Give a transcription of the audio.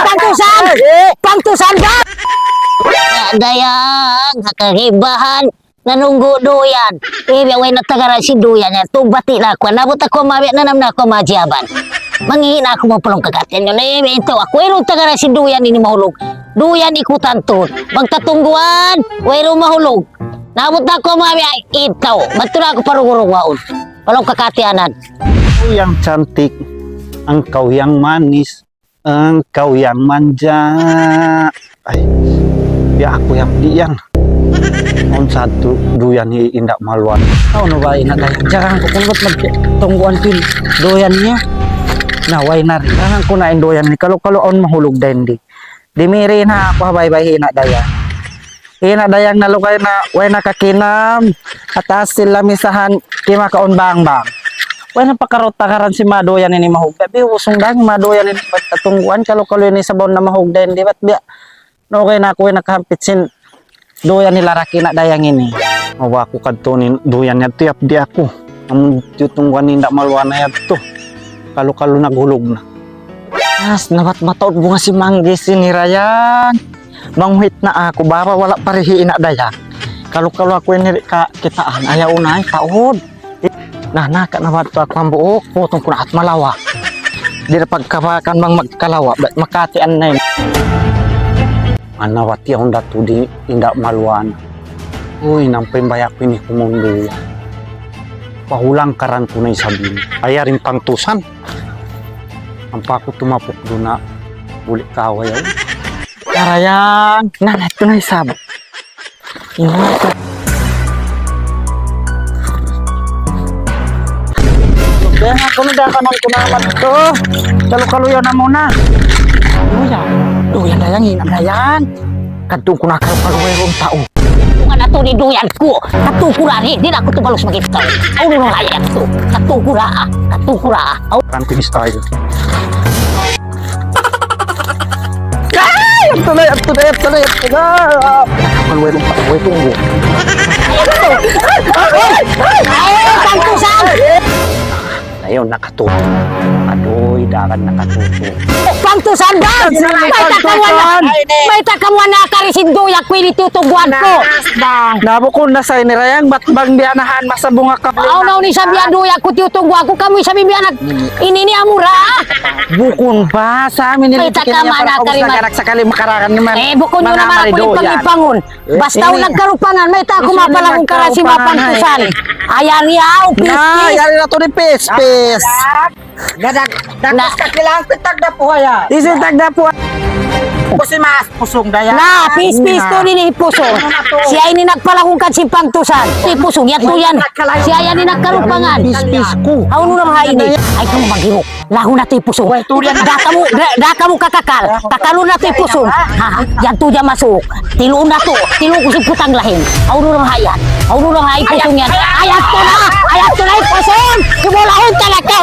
Pangtusan! Pangtusan ba? Dayang, kakagibahan. Nanunggo duyan. Way natagaran si duyan niya. Tubati na ako. Nabot ako mabit na naman ako majiaban. Manghihin ako mo pulong kagatian yun. Ito, ako wayrong tagaran si duyan ini mahulog. Duyan ikutan to. Magtatungguan, wayrong mahulog. Nabot na ako mabit. Ito, bato na ako parugurugwaon. Palong kakatianan. Yang cantik, engkau yang manis, engkau yang manja. Ay, ya aku yang diyan. On satu duyan hi indak maluan. Kau no ba ina dayang jarang ko kunot magtungguan pin doyan niya. Na way na jarang ko na doyan ni kalau on mahulog din di. Dimiri na ako habay-bay ina dayang. Ina dayang nalukay na way nakakinam atas sila misahan kima kaon bang-bang. Way na pakarot-takaran si madoyan ini mahugda. Bi usong dang madoyan ini patungguan kalau ini sabon na mahugda di bat biya. No kay na ako nakahampit sin doyan nila rakina dayang ini. Mawa aku kantonin duyan niya tiap di aku. Amun tutungguan indak maluan na to. Kalau naghulog na. As nabat mataod bunga si manggis ini rayang. Manghuit na ako bara wala parihi ina dayang. Kalau aku ini ka kitaan ayaw unay taod. Nah naka nabat to ako ang buok potong ko na at malawa. Di na pagkabakan bang magkalawa makatian na yun. Anawati akong datu di indak maluan. Uy, nampay bayak ini kumundo. Pahulang karan tunay sabihin. Ayarin pangtusan. Ang pa ako tumapok doon na ulit kaway ako. Karayang nanay tunay sab. Ingat. Kaya nga kunudakanan ko naman ito. Kalu-kaluyan na muna. Duyan dayang ina dayang. Kadung ko na kalu-kaluyan tao. Kung ato ni duyan ko, katukura ni, di na ako tubalos magitaw. Aw nung layak to, katukura. Aw, Camping style. Ay! Tulay! Kalu-kaluyan tao. Ay, tunggu. Pangtusan! Ayaw, nakatuto. Adoy, dakan nakatuto. Pangtusan ba? May takamuan na karisin duyak ko initutugwan ko. Nabo ko na sa inirayang ba't bang biyanahan masabunga ka? Aw na ni sabihan duyak ko tutugwan ko kami sabi biyan inini amura. Bukon pa sa amin May takama na kariman. Sakali makarakan naman. Bukon nyo naman ako yung pangipangon. Basta nagkarupangan, may tako mapala kong karasi mapangtusan. Ayari yaw, Na, please. yari na to ni Pes. Dadak kakilang pitag na po ya. Isi tagda po. Pusi mas pusong daya. Na, pis-pis to ni Pusong. Siya ini nagpalakong kan si Pangtusan. Si Pusong, yan to yan. Siya yan ni nagkarupangan. Pis ko. Aw no naman ini. Ay kung maghirok. Laho na to Pusong. Daka mo kakakal. Kakalo na to Pusong. Ha, yan to dyan masuk. Tilo na to. Tilo ko si putang lahin. Aw no naman hayan. Aw no naman hay Pusong yan. Ayat to na Pusong. Kumulahin talaga.